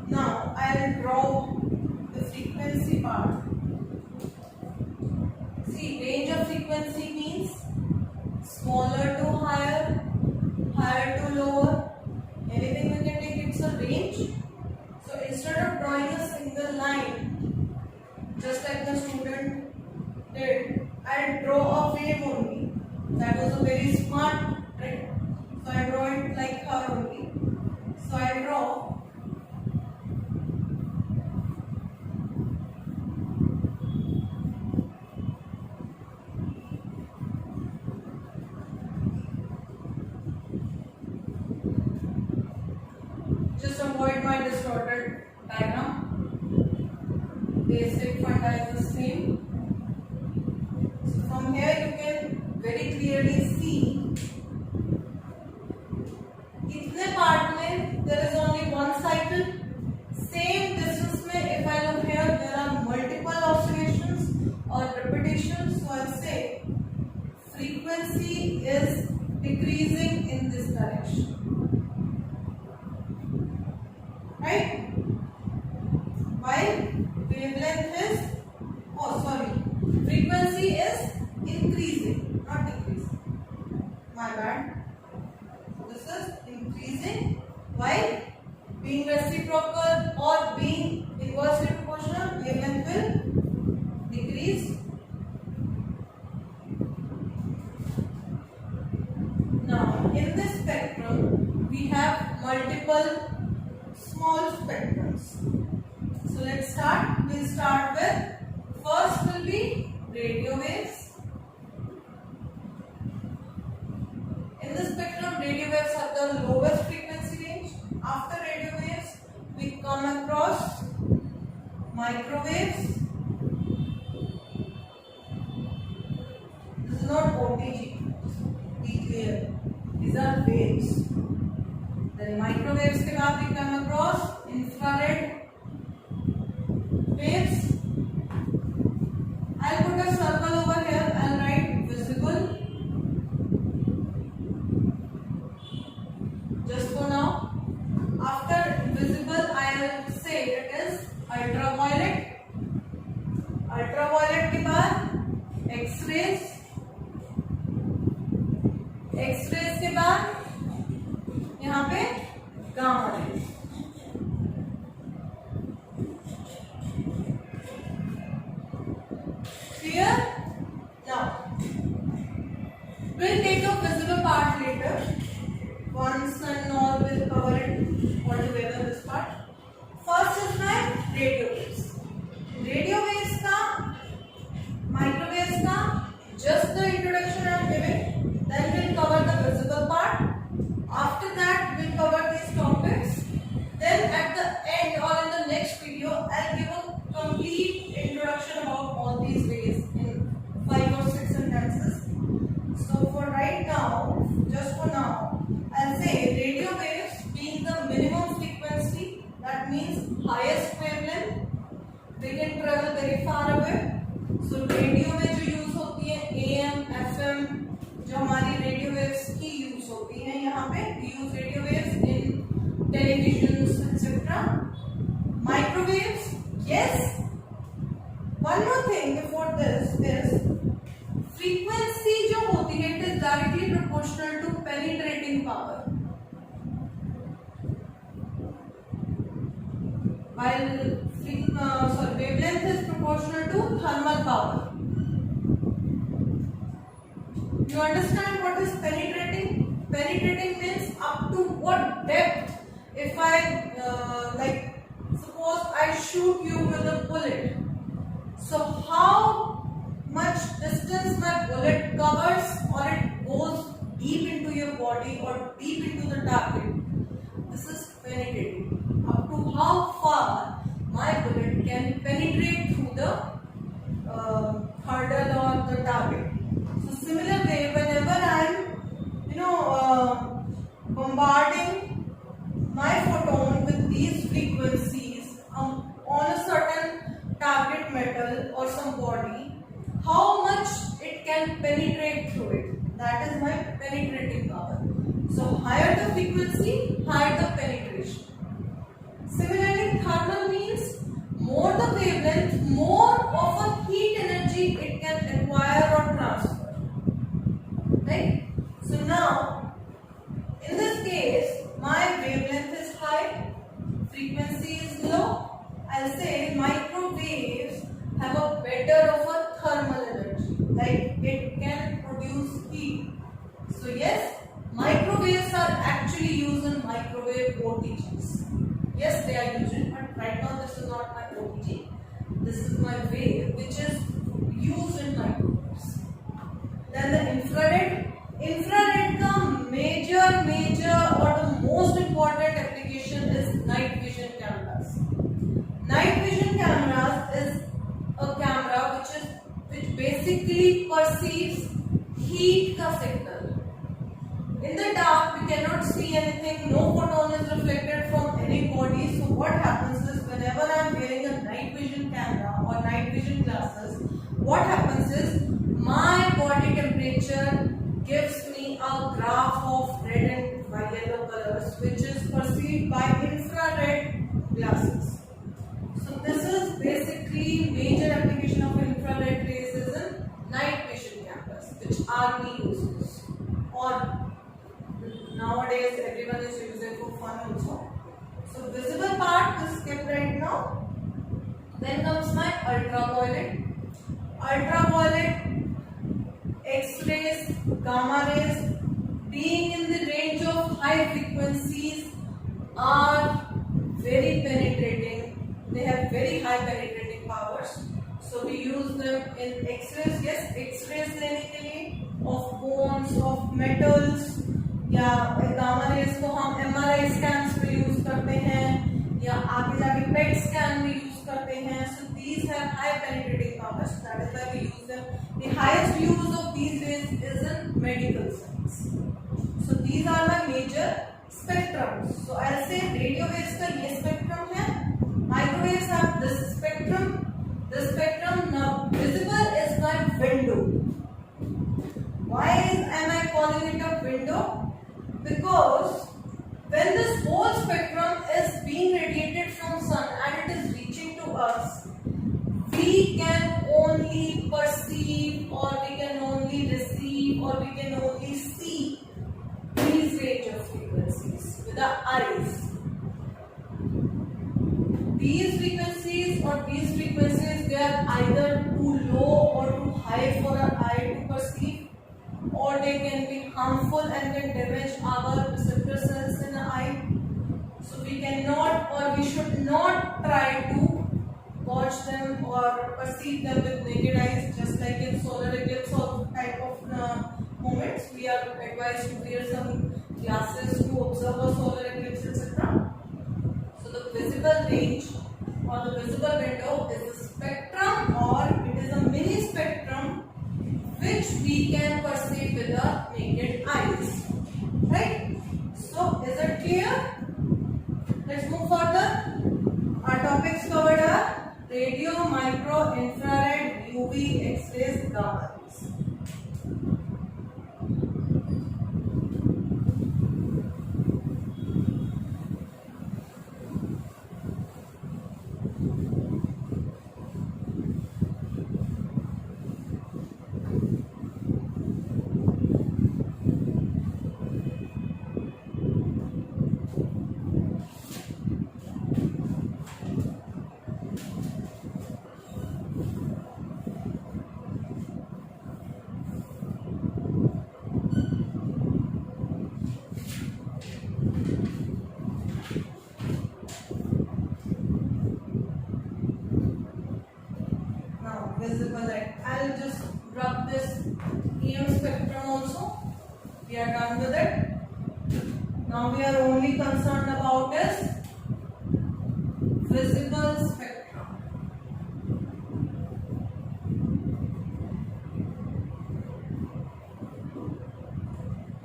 Now I'll draw the frequency part. See, range of frequency means smaller to higher, higher to lower. Anything we can take, it's a range. So instead of drawing a single line, just like the student did, I'll draw a wave only. That was a very smart trick. So I draw it like her only. So I draw just avoid my distorted diagram. Basic funda is the same. So from here you can very clearly see इतने part में there is only one cycle. Same distance में if I look here there are multiple oscillations or repetitions. So I'll say frequency is decreasing in this direction. Right? While wavelength is, frequency is increasing, not decreasing. My bad. So this is increasing while being reciprocal or being inversely proportional, wavelength will decrease. Now, in this spectrum, we have multiple small spectrums. So let's start. We'll start with, first will be radio waves. In the spectrum, radio waves are the lowest frequency range. After radio waves, we come across microwaves. This is not OTG. Be clear. These are waves. Then microwaves के बाद we come across infrared waves. I'll put a circle over here. I'll write visible. Just for now. After visible, I'll say it is ultraviolet. Ultraviolet के बाद X-rays. X-rays के बाद यहाँ पे gamma rays. Clear? Now, we'll take a visible part later. Once and all, we'll cover it all together. This part. First is my radio waves. Radio waves का, microwaves का, just the introduction I'm giving. Then we'll cover the visible part. After that, we'll cover these topics. Then at the end or in the next video, I'll give a complete introduction about all these ways in 5 or 6 sentences. So for right now, just for now, I'll say radio waves being the minimum frequency, that means highest wavelength. They can travel very far away. So radio में जो use होती है AM, FM, जो हमारी radio waves की use होती हैं यहाँ पे, we use radio waves in televisions etc. Microwaves, yes. One more thing before this is frequency जो होती है, it is directly proportional to penetrating power. While wavelength is proportional to thermal power. You understand what is penetrating? Penetrating means up to what depth. If I suppose I shoot you with a bullet. So how much distance my bullet covers or it goes deep into your body or deep into the target. This is penetrating. Up to how far my bullet can penetrate through the hurdle or the target. So similar way, whenever I am, bombarding my photon with these frequencies on a certain target metal or some body, how much it can penetrate through it. That is my penetrating power. So higher the frequency, microwave OTGs. Yes, they are used, but right now this is not my OTG. This is my wave which is used in microwaves. Then the infrared. Infrared का major or the most important application is night vision cameras. Night vision cameras is a camera which basically perceives heat का signal. In the dark we cannot see anything, no photon is reflected from any body. So what happens is whenever I am wearing a night vision camera or night vision glasses, what happens is my body temperature gives me a graph of red and yellow colors which is perceived by infrared glasses. So this is basically major application of infrared rays is in night vision cameras which army uses, or nowadays everyone is using for fun also. So visible part is kept right now. Then comes my ultraviolet. Ultraviolet, X-rays, gamma rays, being in the range of high frequencies, are very penetrating. They have very high penetrating powers. So we use them in X-rays. Yes, X-rays लेने के लिए of bones, of metals, या gamma rays को हम MRI scans में use करते हैं, या आगे जाके PET स्कैन में यूज करते हैं. So these have high penetrating powers. That is why we use them. The highest use of these rays is in medical science. So these are my major spectrums. So I'll say radio waves का ये spectrum है. Microwaves have this spectrum. This spectrum now visible is my window. Why am I calling it a window? Because when this whole spectrum is being radiated from sun and it is reaching to us, we can only perceive, or we can only receive, or we can only see these range of frequencies with our eyes. These frequencies, they are either too low or too high for our eye to perceive, or they can be harmful and can damage our receptor cells in the eye. So we cannot, or we should not try to watch them or perceive them with naked eyes. Just like in solar eclipse or type of moments, we are advised to wear some glasses to observe a solar eclipse, etc. So the visible range or the visible window is a spectrum, or it is a mini spectrum which we can perceive with our naked eyes. Right? So is it clear? Let's move further. Our topics covered are radio, micro, infrared, UV, X-rays, gamma rays. Visible light. I'll just rub this EM spectrum also. We are done with it. Now we are only concerned about is visible spectrum.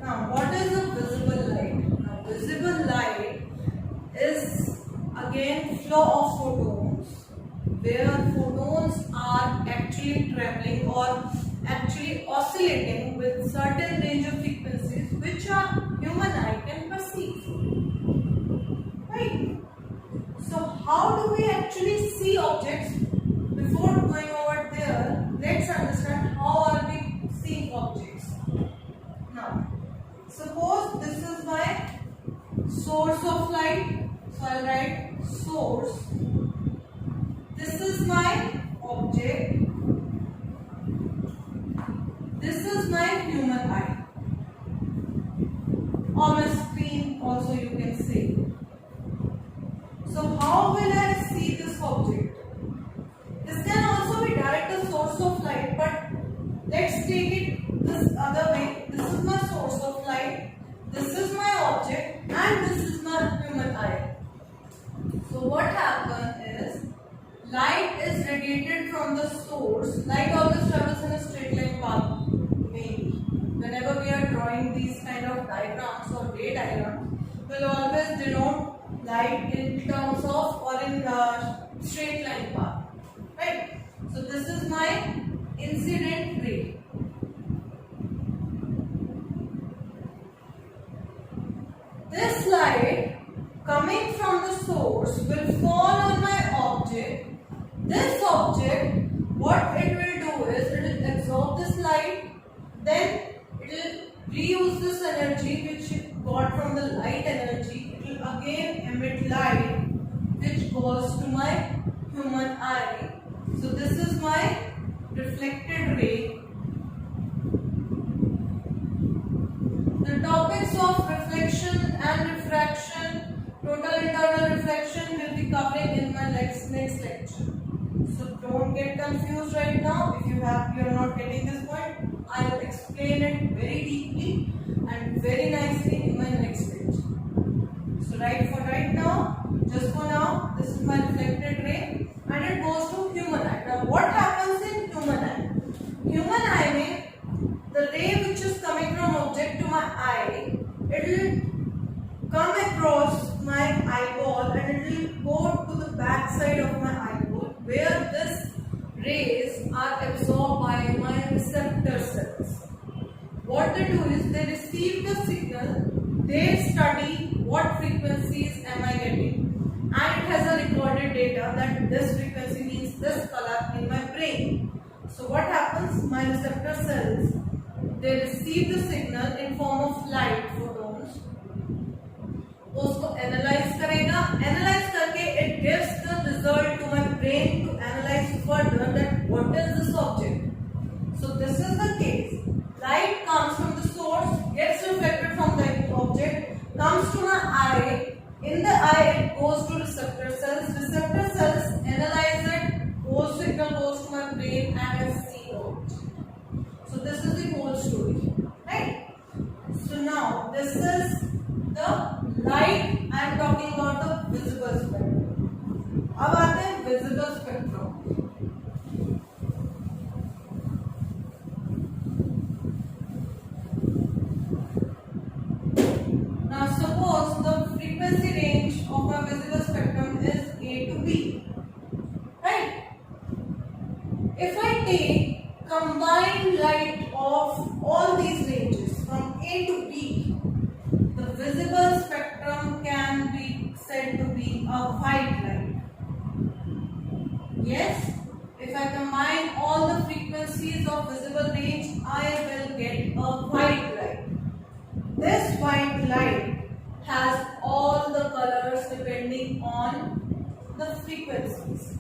Now what is a visible light? Now visible light is again flow of photons, where photons are actually traveling or actually oscillating with certain range of frequencies which a human eye can perceive. Right? So how do we actually see objects? Before going over there, let's understand how are we seeing objects. Now, suppose this is my source of light. So I'll write source. This is my object. This is my human eye, or my screen also you can say. how will I see this object? This can also be direct a source of light, but let's take it this other way. This is my source of light, this is my object, and this is my human eye. So what happens is, light is radiated from the source. Light always travels in a straight line path, mainly. Whenever we are drawing these kind of diagrams or ray diagrams, we'll always denote light in terms of or in straight line path, right? So this is my incident ray. This light coming from the source will fall on my object. This object, what it will do is, it will absorb this light, then it will reuse this energy which it got from the light energy. It will again emit light which goes to my human eye. So this is my reflected ray. The topics of reflection and refraction, total internal reflection, will be covering in my next lecture. So don't get confused right now. If you are not getting this point, I will explain it very deeply and very nicely in my next lecture. So right now, just for now, this is my reflected ray and it goes to human eye. Now what happens in human eye? Human eye means the ray which is coming from object to my eye, it will come across my eyeball and it will go to the back side of my eyeball, where this rays are absorbed by my receptor cells. What they do is, they receive the signal, they study what frequencies am I getting, and it has a recorded data that this frequency means this color in my brain. So what happens? My receptor cells, they receive the signal in form of light photons, उसको analyze करेगा, analyze करके it gives the result to my brain to analyze further that what is this object. So this is the case. Light comes from the source, gets reflected from the object, comes to my eye. In the eye, it goes to receptor cells. Receptor cells analyze it. Whole signal goes to my brain and I see the object. So this is the whole story, right? So now this is the light. I am talking about the visible spectrum. अब आते हैं visible spectrum. Now suppose the frequency range of my visible spectrum is A to B, right? If I take combined light of all these ranges from A to B, the visible spectrum can be said to be a white light. Yes, if I combine all the frequencies of visible range, I will get a white light. This white light has all the colors depending on the frequencies.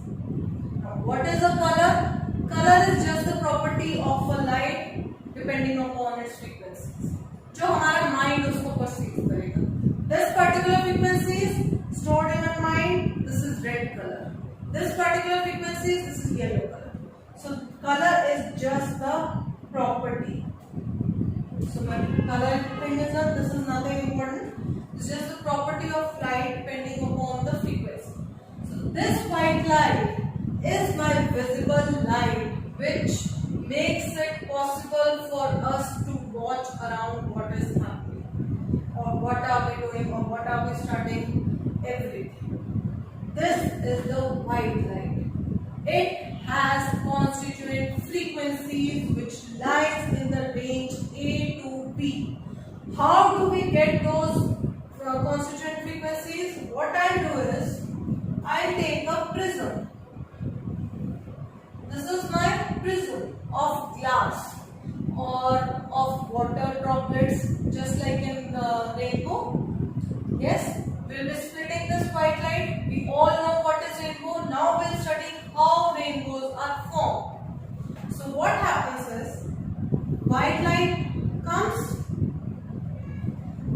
Now, what is a color? Color is just the property of a light depending upon its frequencies. जो हमारा mind उसको perceive करेगा. This particular frequency is stored in my mind. This is red color. This particular frequency, this is yellow color. So color is just the property. So my color thing is not, this is nothing important. It's just the property of light depending upon the frequency. So this white light is my visible light, which makes it possible for us to watch around what is happening, or what are we doing, or what are we studying, everything. This is the white light. It has constituent frequencies which lies in the range A to B. How do we get those constituent frequencies? What I do is, I take a prism. This is my prism of glass or of water droplets, just like in the rainbow. Yes, we will be splitting this white light. We all know what is rainbow. Now we will study how rainbows are formed. So what happens is, white light comes.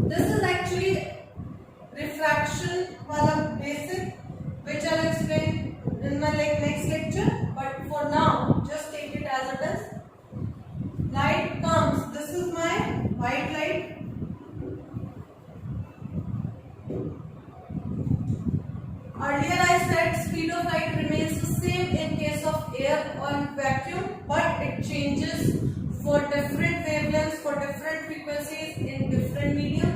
This is actually refraction wala basic. which I'll explain in my next lecture. But for now, just take it as it is. Light comes. This is my white light. Earlier I said speed of light remains the same in case of air or vacuum, but it changes for different wavelengths, for different frequencies in different medium.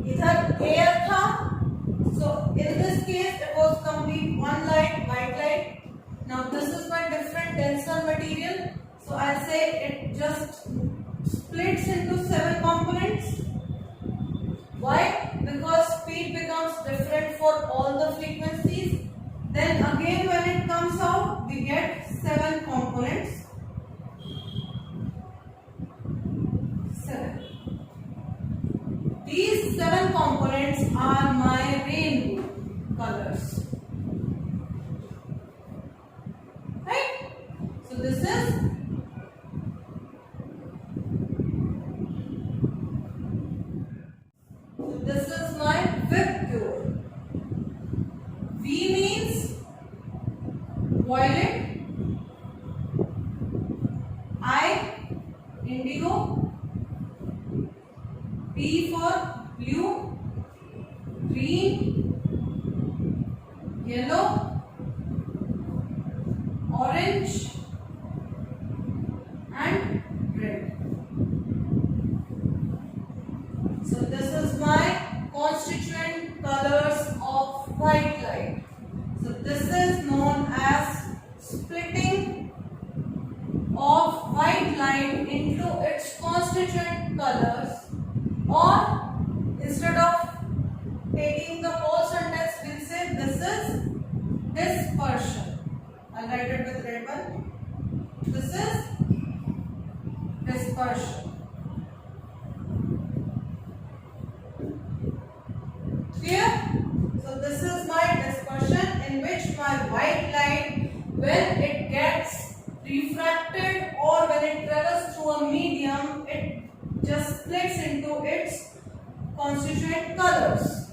Either air tha, so in this case it was complete one light, white light. Now this is my different denser material, so I'll say it just splits into 7 components. Why? Because speed becomes different for all the frequencies. Then again when it comes out, we get 7 components. 7. These 7 components are my rainbow colors. Right? So this is my whip pure. V means violet, I indigo, B for blue, green, yellow, orange and red. So this is my constituent colors of white light. So this is known as splitting of white light into its constituent colors, or instead of taking the whole sentence, we'll say this is dispersion. I'll write it with red one. This is dispersion. Clear? So this is my dispersion, in which my white light, when it gets refracted or when it travels through a medium, it just splits into its constituent colors,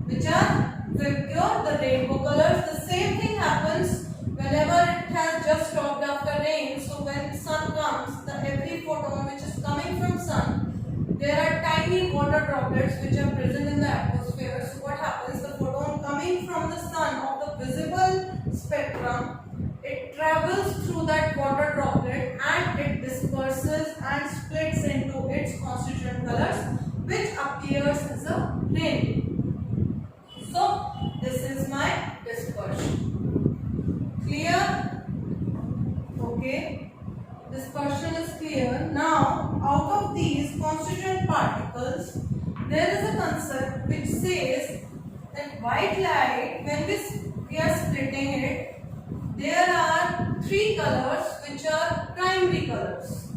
which are whip pure, the rainbow colors. The same thing happens whenever it has just stopped after rain. So when sun comes, every photon which is coming from sun, there are tiny water droplets which are present in the atmosphere. So what happens? The photon coming from the sun of the visible spectrum, it travels through that water droplet and it disperses and splits into its constituent colors, which appears as a rainbow. So this is my dispersion. Clear? Okay. Dispersion is clear. Now, out of these constituent particles, there is a concept which says that white light, when we are splitting it, there are 3 colors which are primary colors.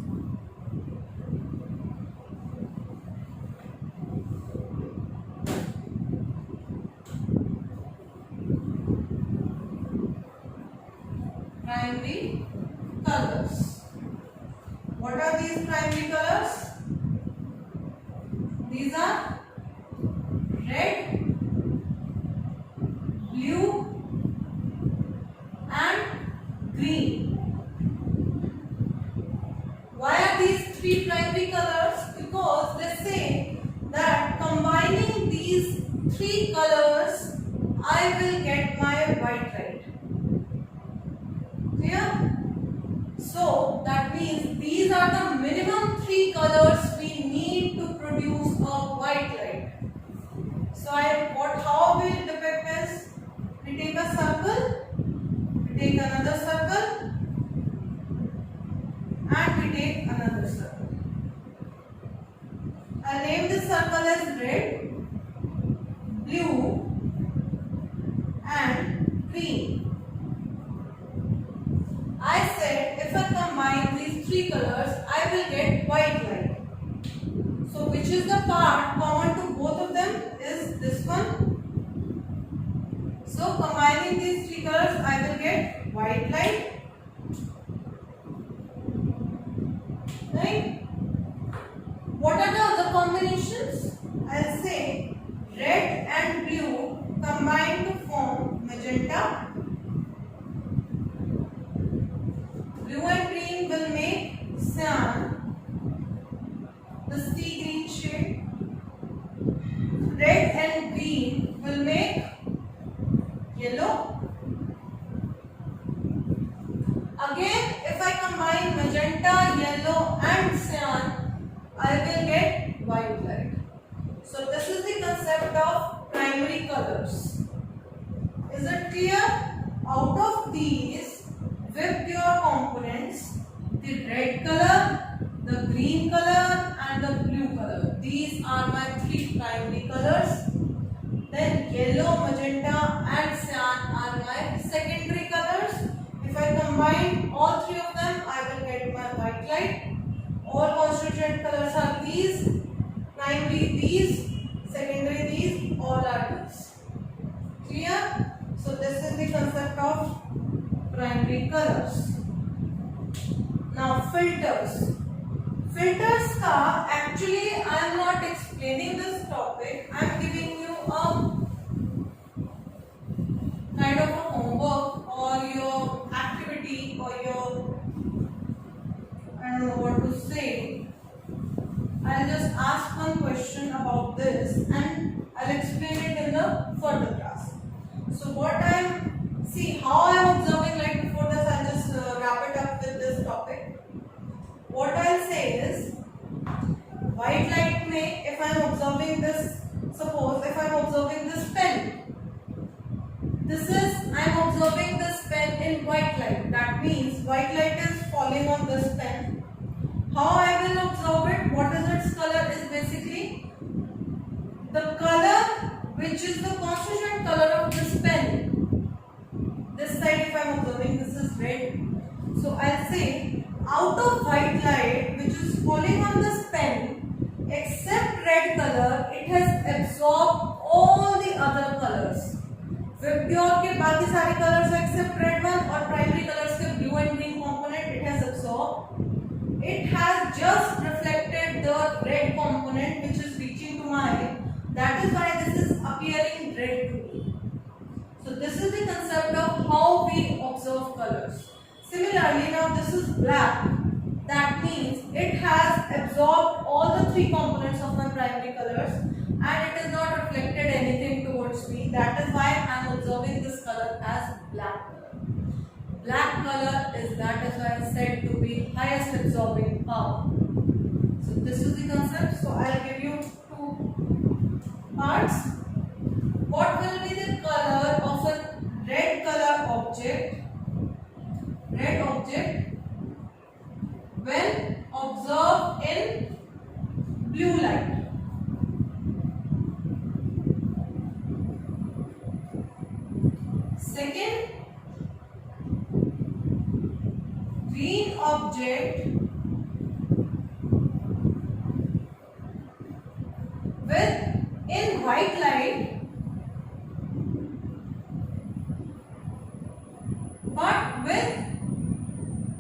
Primary colors. What are these primary colors? These are red, blue and green. Why are these 3 primary colors? Because they say that combining these 3 colors, I will get my white light. Clear? So that means these are the minimum 3 colors we need to produce a white light. So how we depict this? We take a circle, we take another circle, and we take another circle. I'll name this circle as red, blue and green. I said if I combine these 3 colors, I will get white light. So which is the part common to both of them is this one. So combining these 3 colors, I will get white light. Right? What are the other combinations? I'll say red and blue combine to form magenta. magenta. Blue and green will make cyan, the sea green shade. Red and green will make yellow. Again, if I combine magenta, yellow and cyan, I will get white light. So this is the concept of primary colors. Is it clear? Out of these, with your components, the red color, the green color and the blue color. These are my three primary colors. Then yellow, magenta and cyan are my secondary colors. If I combine all three of them, I will get my white light. All constituent colors are these, primary these, secondary these, all are these. Clear? So this is the concept of primary colors. Now filters. Filters ka actually I am not explaining this topic. I am giving you a kind of a homework or your activity or your, I don't know what to say. I'll just ask one question about this and I'll explain it in the further class. So what how I'm observing, like before this I'll just wrap it up with this topic. What I'll say is, white light may, if I'm observing this, suppose if I'm observing this pen, I'm observing this pen in white light. That means white light is falling on this pen. How I will observe it? What is its color? Is basically the color which is the constituent color of this pen. This side, if I am observing, this is red. So I'll say, out of white light which is falling on this pen, except red color, it has absorbed all the other colors. Pure के बाकी सारे colors except red one और primary colors के blue and green component it has absorbed. It has just reflected the red component which is reaching to my eye. That is why this is appearing red to me. So this is the concept of how we observe colors. Similarly, now this is black. That means it has absorbed all the three components of my primary colors and it has not reflected anything towards me. That is why I am observing this color as black color. Black color is, that is why I said to be highest absorbing power. So this is the concept. So I will give you two parts. What will be the color of a red color object? Red object when observed in blue light. Second, green object with in white light but with,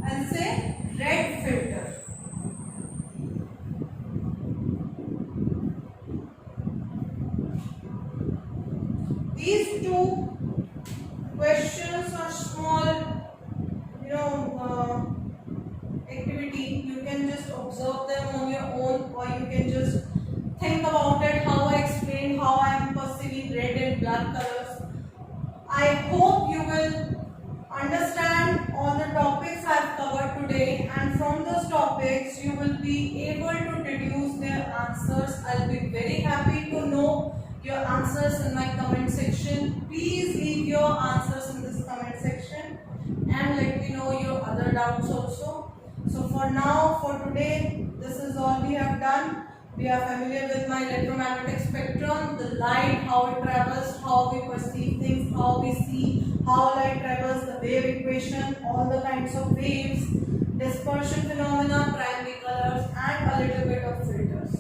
I'll say, red filter. These two questions are small, activity. You can just observe them on your own, or you can just think about it, how I explained how I am perceiving red and black colors. I hope you will understand all the topics I have covered today, and from those topics you will be able to deduce their answers. I will be very happy to know your answers in my comment section. Please leave your answers in this comment section and let me know your other doubts also. So for now, for today, this is all we have done. We are familiar with my electromagnetic spectrum, the light, how it travels, how we perceive things, how we see, how light travels, the wave equation, all the kinds of waves, dispersion phenomena, primary colors, and a little bit of filters.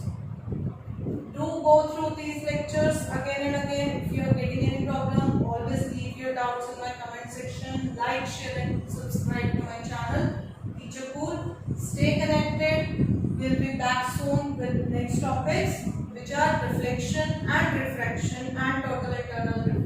Do go through these lectures again and again. If you are getting any problem, always leave your doubts in my comment section. Like, share and subscribe to my channel. Teacher Cool. Stay connected. We'll be back soon with next topics, which are reflection and refraction and total internal reflection.